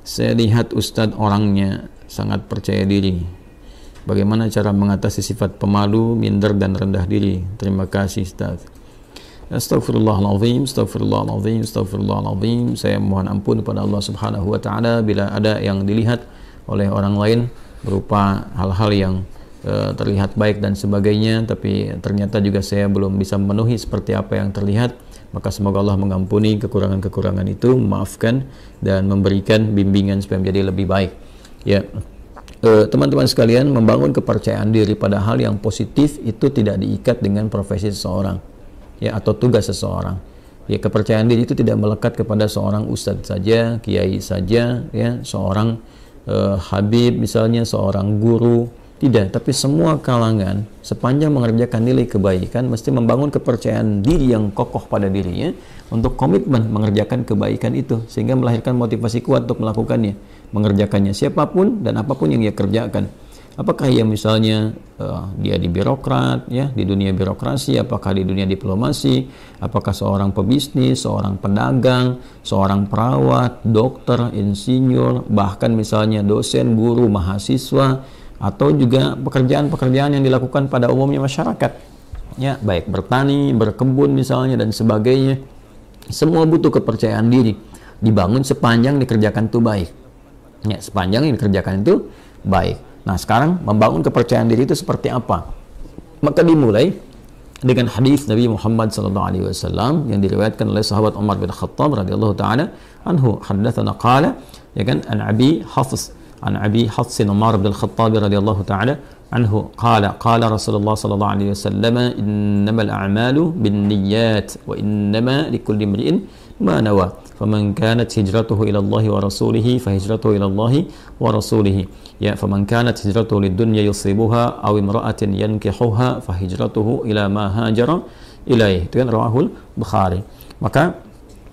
Saya lihat Ustadz orangnya sangat percaya diri. Bagaimana cara mengatasi sifat pemalu, minder, dan rendah diri? Terima kasih Ustadz. Astaghfirullahaladzim, astaghfirullahaladzim, astaghfirullahaladzim. Saya mohon ampun kepada Allah Subhanahu wa Ta'ala bila ada yang dilihat oleh orang lain berupa hal-hal yang terlihat baik dan sebagainya, tapi ternyata juga saya belum bisa memenuhi seperti apa yang terlihat. Maka semoga Allah mengampuni kekurangan-kekurangan itu, memaafkan dan memberikan bimbingan supaya menjadi lebih baik. Ya, teman-teman sekalian, membangun kepercayaan diri pada hal yang positif itu tidak diikat dengan profesi seseorang, ya, atau tugas seseorang. Ya, kepercayaan diri itu tidak melekat kepada seorang ustadz saja, kiai saja, ya, seorang habib misalnya, seorang guru. Tidak, tapi semua kalangan sepanjang mengerjakan nilai kebaikan mesti membangun kepercayaan diri yang kokoh pada dirinya untuk komitmen mengerjakan kebaikan itu, sehingga melahirkan motivasi kuat untuk melakukannya, mengerjakannya siapapun dan apapun yang ia kerjakan. Apakah ia misalnya dia di birokrat, ya, di dunia birokrasi, apakah di dunia diplomasi, apakah seorang pebisnis, seorang pedagang, seorang perawat, dokter, insinyur, bahkan misalnya dosen, guru, mahasiswa, atau juga pekerjaan-pekerjaan yang dilakukan pada umumnya masyarakat, ya, baik bertani, berkebun misalnya dan sebagainya. Semua butuh kepercayaan diri, dibangun sepanjang dikerjakan itu baik, ya, sepanjang yang dikerjakan itu baik. Nah, sekarang membangun kepercayaan diri itu seperti apa? Maka dimulai dengan hadis Nabi Muhammad SAW yang diriwayatkan oleh sahabat Umar bin Khattab radhiyallahu taala anhu, haddatsana qala, ya kan, an Abi Hafs عن أبي حفص عمر بن الخطاب رضي الله تعالى عنه قال قال رسول الله صلى الله عليه وسلم إنما الأعمال بالنيات وإنما لكل امرئ ما نوى فمن كانت هجرته إلى الله ورسوله فهجرته إلى الله ورسوله يا فمن كانت هجرته للدنيا يصيبها أو امرأة ينكحها فهجرته إلى ما هاجر إليه. Itu kan rawahul Bukhari. Maka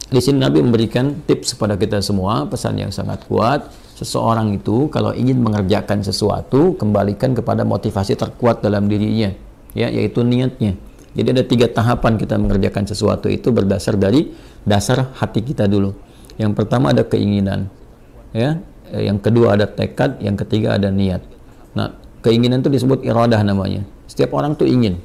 di sini Nabi memberikan tips kepada kita semua, pesan yang sangat kuat. Seseorang itu kalau ingin mengerjakan sesuatu, kembalikan kepada motivasi terkuat dalam dirinya, ya, yaitu niatnya. Jadi ada 3 tahapan kita mengerjakan sesuatu itu berdasar dari dasar hati kita dulu. Yang pertama ada keinginan, ya. Yang kedua ada tekad, yang ketiga ada niat. Nah, keinginan itu disebut iradah namanya. Setiap orang tuh ingin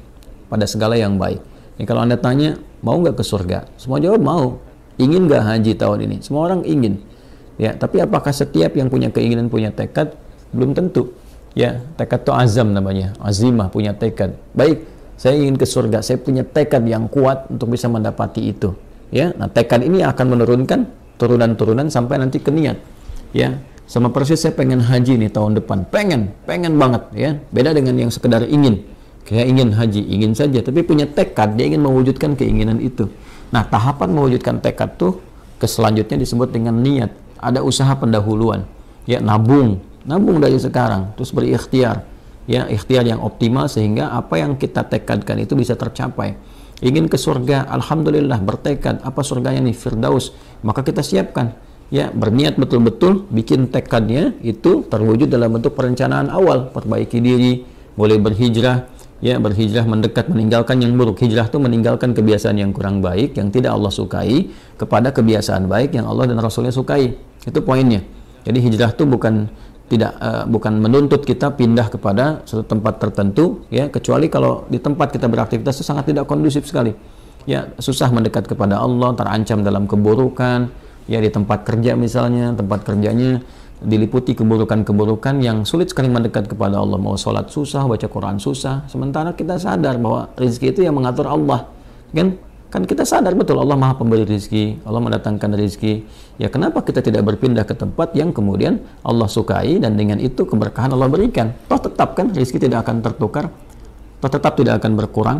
pada segala yang baik. Ya, kalau Anda tanya, mau nggak ke surga? Semua jawab mau. Ingin nggak haji tahun ini? Semua orang ingin. Ya, tapi apakah setiap yang punya keinginan punya tekad? Belum tentu. Ya, tekad itu azam namanya, azimah, punya tekad. Baik, saya ingin ke surga, saya punya tekad yang kuat untuk bisa mendapati itu. Ya, nah tekad ini akan menurunkan turunan-turunan sampai nanti ke niat. Ya, sama persis saya pengen haji nih tahun depan, pengen banget. Ya, beda dengan yang sekedar ingin. Kayak ingin haji, ingin saja, tapi punya tekad, dia ingin mewujudkan keinginan itu. Nah, tahapan mewujudkan tekad tuh ke selanjutnya disebut dengan niat. Ada usaha pendahuluan, ya, nabung dari sekarang, terus berikhtiar, ya, ikhtiar yang optimal sehingga apa yang kita tekadkan itu bisa tercapai. Ingin ke surga, alhamdulillah, bertekad, apa surganya nih, Firdaus, maka kita siapkan, ya, berniat betul-betul, bikin tekadnya itu terwujud dalam bentuk perencanaan awal, perbaiki diri, boleh berhijrah, ya, berhijrah mendekat, meninggalkan yang buruk. Hijrah itu meninggalkan kebiasaan yang kurang baik, yang tidak Allah sukai, kepada kebiasaan baik yang Allah dan Rasulnya sukai. Itu poinnya. Jadi hijrah itu bukan menuntut kita pindah kepada suatu tempat tertentu, ya, kecuali kalau di tempat kita beraktivitas itu sangat tidak kondusif sekali. Ya, susah mendekat kepada Allah, terancam dalam keburukan. Ya, di tempat kerja misalnya, tempat kerjanya diliputi keburukan-keburukan yang sulit sekali mendekat kepada Allah. Mau sholat susah, baca Quran susah. Sementara kita sadar bahwa rezeki itu yang mengatur Allah. Kan kita sadar betul Allah Maha Pemberi rezeki, Allah mendatangkan rezeki. Ya, kenapa kita tidak berpindah ke tempat yang kemudian Allah sukai dan dengan itu keberkahan Allah berikan? Toh tetap kan rezeki tidak akan tertukar, toh tetap tidak akan berkurang.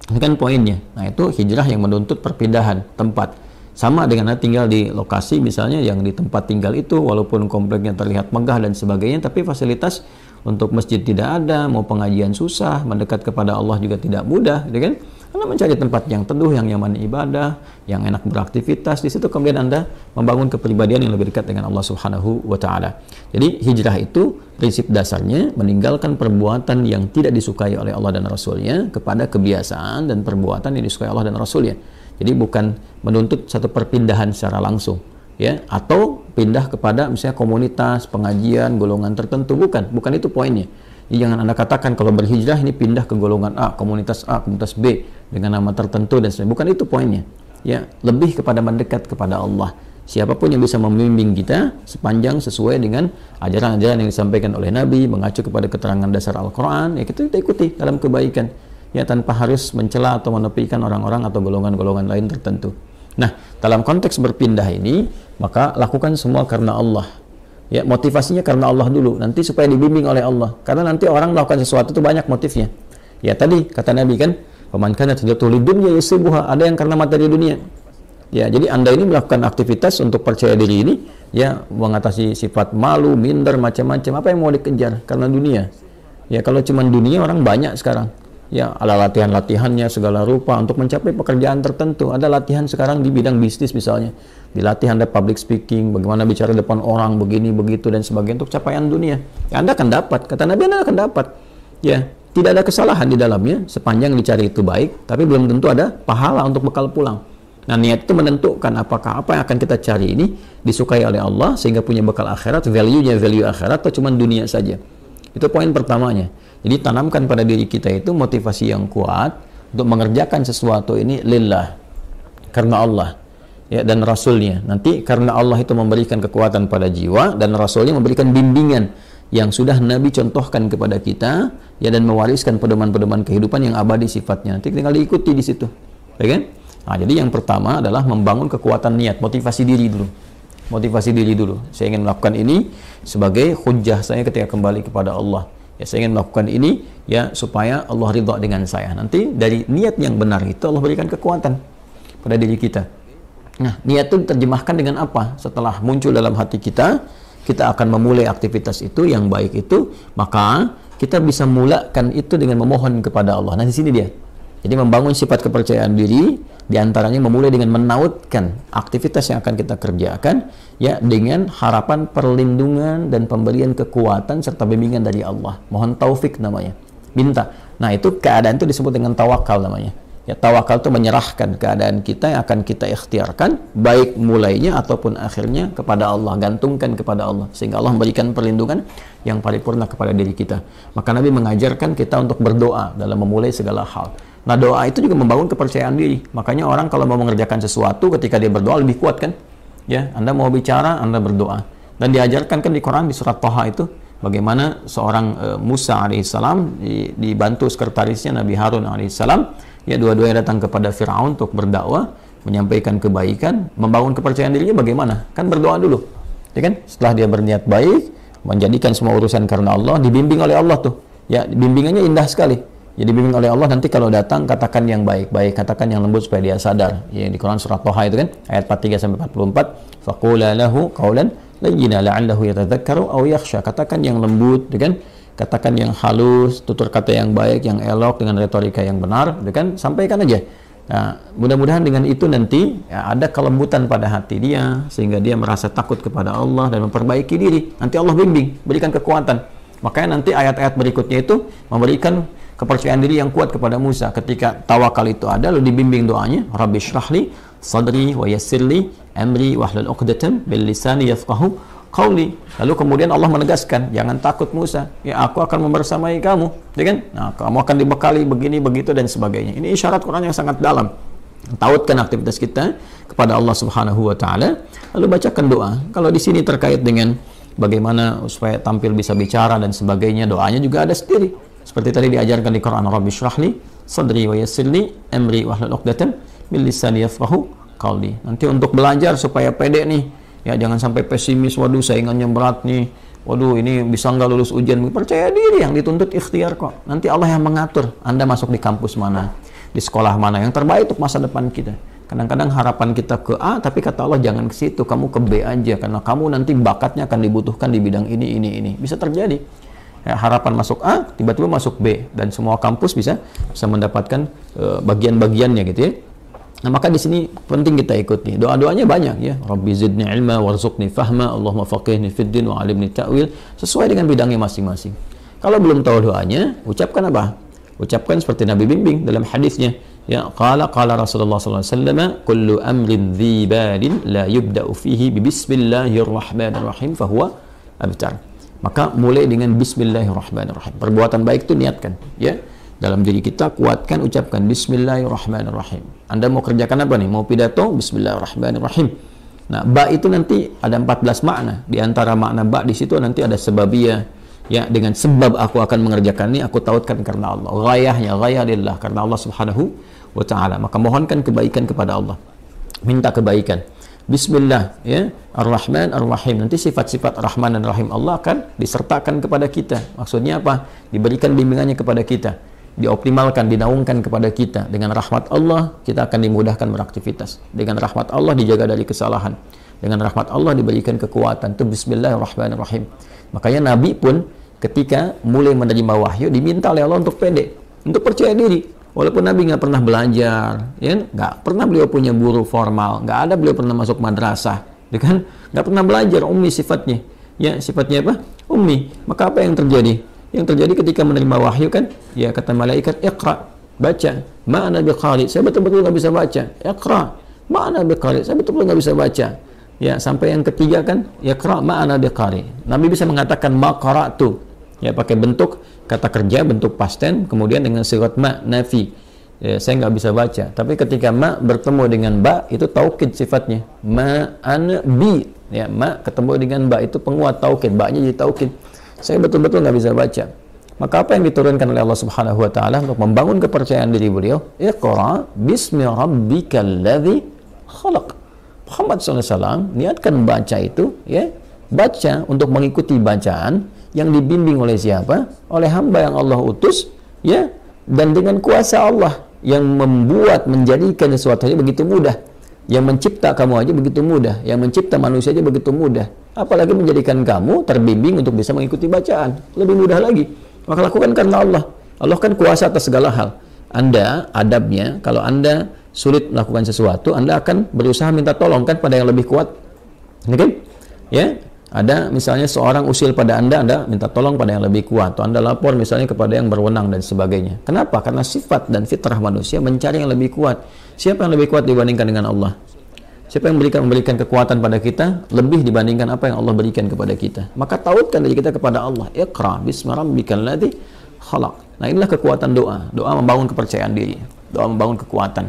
Ini kan poinnya. Nah, itu hijrah yang menuntut perpindahan tempat. Sama dengan tinggal di lokasi misalnya yang di tempat tinggal itu walaupun kompleknya terlihat megah dan sebagainya, tapi fasilitas untuk masjid tidak ada, mau pengajian susah, mendekat kepada Allah juga tidak mudah, gitu kan? Anda mencari tempat yang teduh, yang nyaman ibadah, yang enak beraktivitas. Di situ kemudian Anda membangun kepribadian yang lebih dekat dengan Allah Subhanahu wa Ta'ala. Jadi hijrah itu prinsip dasarnya meninggalkan perbuatan yang tidak disukai oleh Allah dan Rasulnya kepada kebiasaan dan perbuatan yang disukai Allah dan Rasulnya. Jadi bukan menuntut satu perpindahan secara langsung, ya, atau pindah kepada misalnya komunitas, pengajian, golongan tertentu. Bukan itu poinnya. Jadi jangan Anda katakan kalau berhijrah ini pindah ke golongan A, komunitas B dengan nama tertentu dan sebagainya. Bukan itu poinnya. Ya, lebih kepada mendekat kepada Allah. Siapapun yang bisa membimbing kita sepanjang sesuai dengan ajaran-ajaran yang disampaikan oleh Nabi, mengacu kepada keterangan dasar Al-Quran, ya kita ikuti dalam kebaikan, ya tanpa harus mencela atau menepikan orang-orang atau golongan-golongan lain tertentu. Nah, dalam konteks berpindah ini, maka lakukan semua karena Allah. Ya, motivasinya karena Allah dulu, nanti supaya dibimbing oleh Allah. Karena nanti orang melakukan sesuatu itu banyak motifnya. Ya tadi kata Nabi kan, "Faman kanat hijratuhu lidunya yusibuha", ada yang karena materi dunia. Ya, jadi Anda ini melakukan aktivitas untuk percaya diri ini, ya mengatasi sifat malu, minder, macam-macam. Apa yang mau dikejar? Karena dunia. Ya, kalau cuma dunia orang banyak sekarang. Ya, ada latihan-latihannya segala rupa untuk mencapai pekerjaan tertentu. Ada latihan sekarang di bidang bisnis misalnya. Dilatih Anda public speaking, bagaimana bicara depan orang, begini, begitu, dan sebagainya untuk capaian dunia. Ya, Anda akan dapat. Kata Nabi, Anda akan dapat. Ya, tidak ada kesalahan di dalamnya, sepanjang dicari itu baik, tapi belum tentu ada pahala untuk bekal pulang. Nah, niat itu menentukan apakah apa yang akan kita cari ini disukai oleh Allah sehingga punya bekal akhirat, value-nya value akhirat, atau cuma dunia saja. Itu poin pertamanya. Jadi tanamkan pada diri kita itu motivasi yang kuat untuk mengerjakan sesuatu ini lillah, karena Allah, ya, dan Rasulnya. Nanti karena Allah itu memberikan kekuatan pada jiwa, dan Rasulnya memberikan bimbingan yang sudah Nabi contohkan kepada kita, ya, dan mewariskan pedoman-pedoman kehidupan yang abadi sifatnya. Nanti tinggal diikuti di situ, ya kan? Nah, jadi yang pertama adalah membangun kekuatan niat, motivasi diri dulu. Motivasi diri dulu. Saya ingin melakukan ini sebagai hujjah saya ketika kembali kepada Allah. Ya, saya ingin melakukan ini ya supaya Allah ridha dengan saya. Nanti dari niat yang benar itu Allah berikan kekuatan pada diri kita. Nah, niat itu diterjemahkan dengan apa? Setelah muncul dalam hati kita, kita akan memulai aktivitas itu yang baik itu, maka kita bisa mulakan itu dengan memohon kepada Allah. Nah, di sini dia. Jadi membangun sifat kepercayaan diri, diantaranya memulai dengan menautkan aktivitas yang akan kita kerjakan, ya, dengan harapan perlindungan dan pemberian kekuatan serta bimbingan dari Allah. Mohon taufik namanya, minta. Nah, itu keadaan itu disebut dengan tawakal namanya. Ya, tawakal itu menyerahkan keadaan kita yang akan kita ikhtiarkan, baik mulainya ataupun akhirnya kepada Allah, gantungkan kepada Allah, sehingga Allah memberikan perlindungan yang paripurna kepada diri kita. Maka Nabi mengajarkan kita untuk berdoa dalam memulai segala hal. Nah, doa itu juga membangun kepercayaan diri. Makanya orang kalau mau mengerjakan sesuatu, ketika dia berdoa lebih kuat kan? Ya, Anda mau bicara, Anda berdoa. Dan diajarkan kan di Quran di surat Thaha itu bagaimana seorang Musa alaihissalam dibantu sekretarisnya Nabi Harun alaihissalam, ya, dua-duanya datang kepada Firaun untuk berdakwah, menyampaikan kebaikan, membangun kepercayaan dirinya bagaimana? Kan berdoa dulu. Ya kan? Setelah dia berniat baik, menjadikan semua urusan karena Allah, dibimbing oleh Allah tuh. Ya, bimbingannya indah sekali. Jadi bimbing oleh Allah, nanti kalau datang katakan yang baik-baik, katakan yang lembut supaya dia sadar. Ya, di Quran surat Thaha itu kan ayat 43 sampai 44, faqula lahu qawlan layyina la'allahu yatadzakkaru aw yakhsha. Katakan yang lembut, kan? Katakan yang halus, tutur kata yang baik, yang elok dengan retorika yang benar, kan? Sampaikan aja. Nah, mudah-mudahan dengan itu nanti ya, ada kelembutan pada hati dia sehingga dia merasa takut kepada Allah dan memperbaiki diri. Nanti Allah bimbing, berikan kekuatan. Makanya nanti ayat-ayat berikutnya itu memberikan kepercayaan diri yang kuat kepada Musa. Ketika tawakal itu ada, lalu dibimbing doanya, Rabbi shrahli sadri wa yassirli amri wahlul 'uqdatam bil lisani yafqahu qawli. Lalu kemudian Allah menegaskan, jangan takut Musa, ya aku akan membersamai kamu, ya kan? Nah, kamu akan dibekali begini begitu dan sebagainya. Ini isyarat Quran yang sangat dalam. Tautkan aktivitas kita kepada Allah Subhanahu wa taala, lalu bacakan doa. Kalau di sini terkait dengan bagaimana supaya tampil bisa bicara dan sebagainya, doanya juga ada sendiri. Seperti tadi diajarkan di Quran, Rabbi shrahli sadri wa yassirli amri wahlul 'uqdatam min lisani yafqahu qawli. Nanti untuk belajar supaya pede nih, ya jangan sampai pesimis, waduh saingannya berat nih, waduh ini bisa nggak lulus ujian. Percaya diri, yang dituntut ikhtiar kok. Nanti Allah yang mengatur Anda masuk di kampus mana, di sekolah mana yang terbaik untuk masa depan kita. Kadang-kadang harapan kita ke A, tapi kata Allah jangan ke situ, kamu ke B aja, karena kamu nanti bakatnya akan dibutuhkan di bidang ini. Bisa terjadi. Ya, harapan masuk A, tiba-tiba masuk B, dan semua kampus bisa mendapatkan bagian-bagiannya gitu ya. Nah, maka di sini penting kita ikuti. Doa-doanya banyak ya. Rabbi zidni ilma warzuqni fahma, Allahumma faqihni fid din wa alimni ta'wil, sesuai dengan bidangnya masing-masing. Kalau belum tahu doanya, ucapkan apa? Ucapkan seperti Nabi bimbing dalam hadisnya. Ya, qala Rasulullah sallallahu alaihi wasallam, kullu amrin dhi balin la yubda'u fihi bi bismillahirrahmanirrahim fahuwa abtar. Maka mulai dengan bismillahirrahmanirrahim. Perbuatan baik itu niatkan, ya. Dalam diri kita kuatkan, ucapkan bismillahirrahmanirrahim. Anda mau kerjakan apa nih? Mau pidato? Bismillahirrahmanirrahim. Nah, ba itu nanti ada 14 makna. Di antara makna ba di situ nanti ada sebabiyah. Ya, dengan sebab aku akan mengerjakan ini, aku tautkan karena Allah. Ghayahnya, ghayah lillah, karena Allah subhanahu wa ta'ala. Maka mohonkan kebaikan kepada Allah. Minta kebaikan. Bismillah, ya, Ar-Rahman, Ar-Rahim. Nanti sifat-sifat Rahman dan Rahim Allah akan disertakan kepada kita. Maksudnya apa? Diberikan bimbingannya kepada kita. Dioptimalkan, dinaungkan kepada kita. Dengan rahmat Allah, kita akan dimudahkan beraktivitas. Dengan rahmat Allah, dijaga dari kesalahan. Dengan rahmat Allah, diberikan kekuatan. Itu Bismillahirrahmanirrahim. Makanya Nabi pun ketika mulai menerima wahyu, diminta oleh Allah untuk pede, untuk percaya diri. Walaupun Nabi nggak pernah belajar, ya, nggak pernah beliau punya guru formal, nggak ada beliau pernah masuk madrasah, ya kan? Nggak pernah belajar, ummi sifatnya. Ya, sifatnya apa? Ummi. Maka apa yang terjadi? Yang terjadi ketika menerima wahyu kan, ya kata malaikat, iqra, baca. Ma'ana biqari, saya betul-betul nggak bisa baca. Iqra, ma'ana biqari, saya betul-betul nggak bisa baca. Ya, sampai yang ketiga kan, iqra ma'ana biqari. Nabi bisa mengatakan maqara'tu. Ya, pakai bentuk kata kerja, bentuk past tense, kemudian dengan sigat ma, nafi. Ya, saya nggak bisa baca. Tapi ketika ma bertemu dengan ba, itu taukid sifatnya. Ma ana bi. Ya, ma ketemu dengan ba, itu penguat taukid. Ba-nya jadi taukid. Saya betul-betul nggak bisa baca. Maka apa yang diturunkan oleh Allah Subhanahu wa taala untuk membangun kepercayaan diri beliau? Iqra bismi rabbikal ladzi khalaq. Muhammad SAW niatkan baca itu, ya, baca untuk mengikuti bacaan yang dibimbing oleh siapa? Oleh hamba yang Allah utus, ya, dan dengan kuasa Allah yang membuat, menjadikan sesuatu aja begitu mudah. Yang mencipta kamu aja begitu mudah, yang mencipta manusia aja begitu mudah. Apalagi menjadikan kamu terbimbing untuk bisa mengikuti bacaan, lebih mudah lagi. Maka lakukan karena Allah. Allah kan kuasa atas segala hal. Anda adabnya, kalau Anda sulit melakukan sesuatu, Anda akan berusaha minta tolong kan pada yang lebih kuat. Oke? Ya, ada misalnya seorang usil pada Anda minta tolong pada yang lebih kuat, atau Anda lapor misalnya kepada yang berwenang dan sebagainya. Kenapa? Karena sifat dan fitrah manusia mencari yang lebih kuat. Siapa yang lebih kuat dibandingkan dengan Allah? Siapa yang memberikan kekuatan pada kita lebih dibandingkan apa yang Allah berikan kepada kita? Maka tautkan diri kita kepada Allah. Iqra bismi rabbikal ladzi khalaq. Nah, inilah kekuatan doa. Doa membangun kepercayaan diri. Doa membangun kekuatan.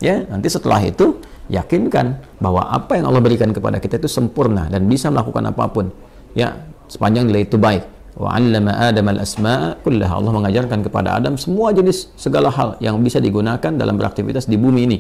Ya, nanti setelah itu yakinkan bahwa apa yang Allah berikan kepada kita itu sempurna dan bisa melakukan apapun. Ya, sepanjang nilai itu baik. Wa 'allama Adam al-asma'a kullaha. Allah mengajarkan kepada Adam semua jenis segala hal yang bisa digunakan dalam beraktivitas di bumi ini.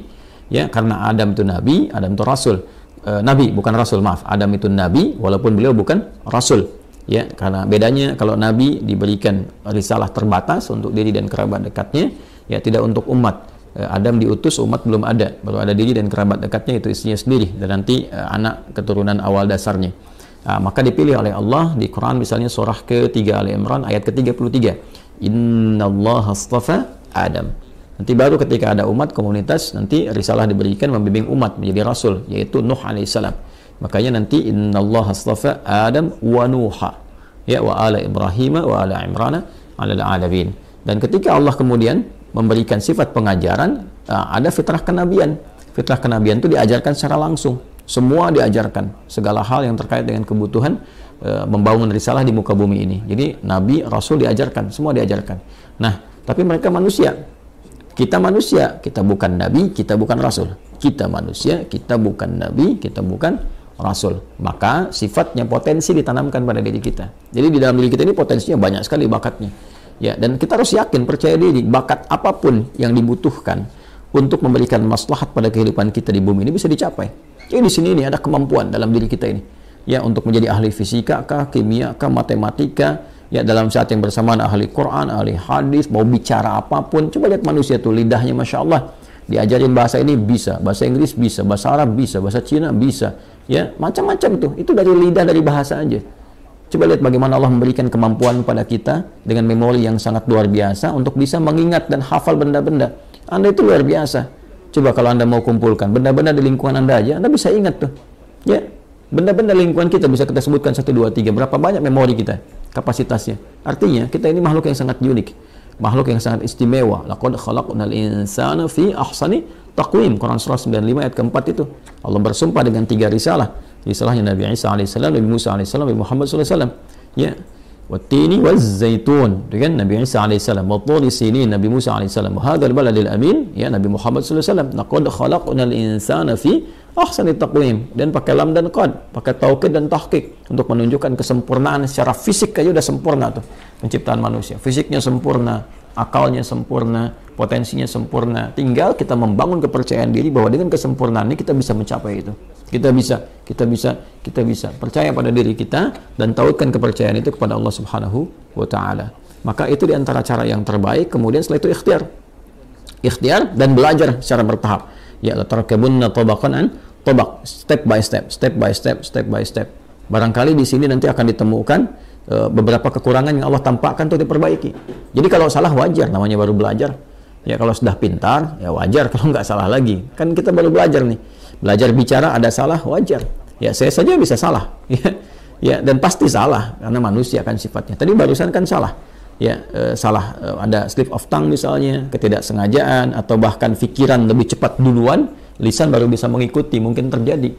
Ya, karena Adam itu nabi, Adam itu rasul. Nabi bukan rasul, maaf. Adam itu nabi walaupun beliau bukan rasul. Ya, karena bedanya kalau nabi diberikan risalah terbatas untuk diri dan kerabat dekatnya, ya tidak untuk umat. Adam diutus, umat belum ada, baru ada diri dan kerabat dekatnya, itu istrinya sendiri dan nanti anak keturunan awal dasarnya. Maka dipilih oleh Allah di Quran misalnya surah ke-3 Ali Imran ayat ke-33. Innallaha astafa Adam. Nanti baru ketika ada umat, komunitas, nanti risalah diberikan membimbing umat menjadi rasul, yaitu Nuh alaihissalam. Makanya nanti innallaha astafa Adam wa Nuha, ya, wa ala Ibrahim wa ala Imran ala alamin. Dan ketika Allah kemudian memberikan sifat pengajaran, ada fitrah kenabian. Fitrah kenabian itu diajarkan secara langsung. Semua diajarkan, segala hal yang terkait dengan kebutuhan membangun risalah di muka bumi ini. Jadi Nabi, Rasul diajarkan, semua diajarkan. Nah, tapi mereka manusia. Kita manusia, kita bukan Nabi, kita bukan Rasul. Kita manusia, kita bukan Nabi, kita bukan Rasul. Maka sifatnya potensi ditanamkan pada diri kita. Jadi di dalam diri kita ini potensinya banyak sekali bakatnya. Ya, dan kita harus yakin, percaya diri, bakat apapun yang dibutuhkan untuk memberikan maslahat pada kehidupan kita di bumi ini bisa dicapai. Jadi di sini ini ada kemampuan dalam diri kita ini. Ya, untuk menjadi ahli fisika kah, kimia kah, matematika, ya dalam saat yang bersamaan ahli Quran, ahli hadis, mau bicara apapun. Coba lihat manusia tuh, lidahnya Masya Allah. Diajarin bahasa ini bisa, bahasa Inggris bisa, bahasa Arab bisa, bahasa Cina bisa. Ya, macam-macam tuh. Itu dari lidah, dari bahasa aja. Coba lihat bagaimana Allah memberikan kemampuan pada kita dengan memori yang sangat luar biasa untuk bisa mengingat dan hafal benda-benda. Anda itu luar biasa. Coba kalau Anda mau kumpulkan benda-benda di lingkungan Anda aja, Anda bisa ingat tuh. Ya, benda-benda lingkungan kita bisa kita sebutkan 1, 2, 3. Berapa banyak memori kita, kapasitasnya. Artinya kita ini makhluk yang sangat unik. makhluk yang sangat istimewa. Laqad khalaqnal insana fi ahsani taqwim. Quran surah 95 ayat keempat itu. Allah bersumpah dengan 3 risalah. Risalahnya Nabi Isa alaihissalam, Nabi Musa alaihissalam, Nabi Muhammad sallallahu alaihi wasallam. Ya. Wattini wazzaitun. Dengan Nabi Isa alaihissalam, watturi sinin Nabi Musa alaihissalam, hadzal baladil amin, ya Nabi Muhammad sallallahu alaihi wasallam. Laqad khalaqnal insana fi ahsani taqwim, dan pakai lam dan qad, pakai taukid dan tahqiq untuk menunjukkan kesempurnaan secara fisik aja udah sempurna tuh penciptaan manusia. Fisiknya sempurna, akalnya sempurna, potensinya sempurna. Tinggal kita membangun kepercayaan diri bahwa dengan kesempurnaan ini kita bisa mencapai itu. Kita bisa percaya pada diri kita dan tautkan kepercayaan itu kepada Allah Subhanahu wa taala. Maka itu di antara cara yang terbaik. Kemudian setelah itu ikhtiar dan belajar secara bertahap. Ya, la tarkabunna tabaqan an tabaq, step by step. Barangkali di sini nanti akan ditemukan beberapa kekurangan yang Allah tampakkan untuk diperbaiki. Jadi kalau salah wajar, namanya baru belajar. Ya kalau sudah pintar, ya wajar kalau nggak salah lagi. Kan kita baru belajar nih. Belajar bicara ada salah, wajar. Ya saya saja bisa salah. Ya dan pasti salah karena manusia kan sifatnya. Tadi barusan kan salah. Ya salah, ada slip of tongue misalnya, ketidaksengajaan, atau bahkan pikiran lebih cepat duluan, lisan baru bisa mengikuti, mungkin terjadi.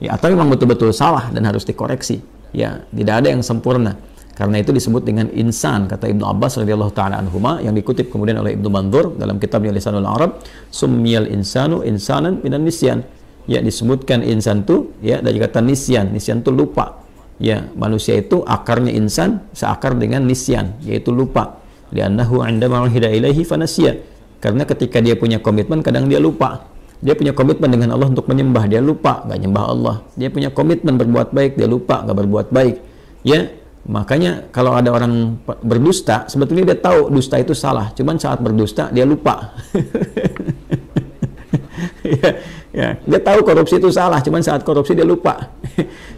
Ya atau memang betul-betul salah dan harus dikoreksi. Ya tidak ada yang sempurna. Karena itu disebut dengan insan, kata Ibnu Abbas radhiyallahu taala anhuma, yang dikutip kemudian oleh Ibnu Mandzur dalam kitabnya Lisanul Arab, summiyal insanu insanan minan nisyan. Ya disebutkan insan itu ya dari kata nisyan. Nisyan itu lupa. Ya, manusia itu akarnya insan seakar dengan nisyan, yaitu lupa. Li'annahu 'indama uhida ilaihi fanasiya. Karena ketika dia punya komitmen kadang dia lupa. Dia punya komitmen dengan Allah untuk menyembah, dia lupa, nggak nyembah Allah. Dia punya komitmen berbuat baik, dia lupa, nggak berbuat baik. Ya, makanya kalau ada orang berdusta, sebetulnya dia tahu dusta itu salah, cuman saat berdusta dia lupa. Ya, dia tahu korupsi itu salah, cuman saat korupsi dia lupa.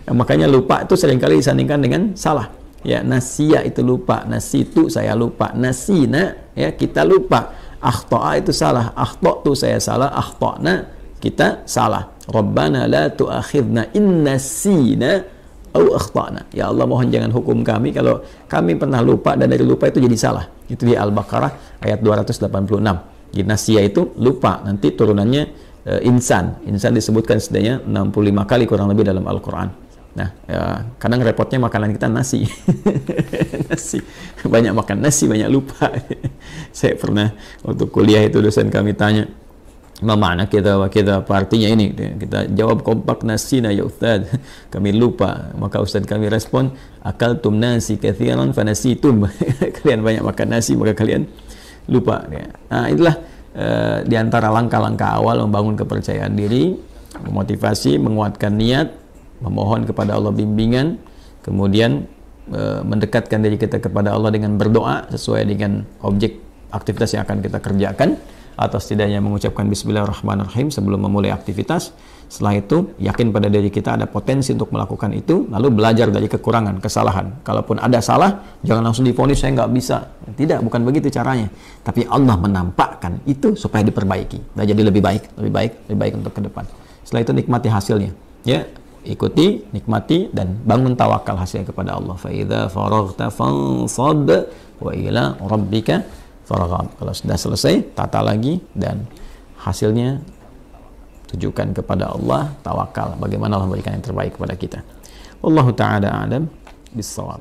Makanya lupa itu seringkali disandingkan dengan salah. Ya, nasiya itu lupa, nasitu saya lupa, nasina ya kita lupa, akhta'a itu salah, akhta'tu saya salah, akhta'na kita salah. Rabbana la tu'akhidna in nasina au akhta'na. Ya Allah, mohon jangan hukum kami kalau kami pernah lupa dan dari lupa itu jadi salah. Itu di Al-Baqarah ayat 286. Jadi nasiya itu lupa, nanti turunannya insan disebutkan setidaknya 65 kali kurang lebih dalam Al-Quran. Nah, kadang repotnya makanan kita nasi. Nasi, banyak makan nasi, banyak lupa. Saya pernah waktu kuliah itu dosen kami tanya, "Ma makna kita apa artinya ini?" Kita jawab kompak, nasina ya Ustaz, kami lupa. Maka Ustaz kami respon, akaltum nasi katsiran fanasitum. Kalian banyak makan nasi maka kalian lupa. Nah, itulah di antara langkah-langkah awal membangun kepercayaan diri, memotivasi, menguatkan niat, memohon kepada Allah bimbingan, kemudian mendekatkan diri kita kepada Allah dengan berdoa sesuai dengan objek aktivitas yang akan kita kerjakan, atau setidaknya mengucapkan Bismillahirrahmanirrahim sebelum memulai aktivitas. Setelah itu yakin pada diri kita ada potensi untuk melakukan itu, lalu belajar dari kekurangan, kesalahan. Kalaupun ada salah, jangan langsung divonis saya nggak bisa. Tidak, bukan begitu caranya. Tapi Allah menampakkan itu supaya diperbaiki dan jadi lebih baik untuk ke depan. Setelah itu nikmati hasilnya. Ya, ikuti, nikmati, dan bangun tawakal hasilnya kepada Allah. Fa idza faraghta fansab wa ila rabbika farghab. Kalau sudah selesai, tata lagi dan hasilnya tujukan kepada Allah, tawakal. Bagaimana Allah memberikan yang terbaik kepada kita. Wallahu ta'ala a'lam bis-shawab.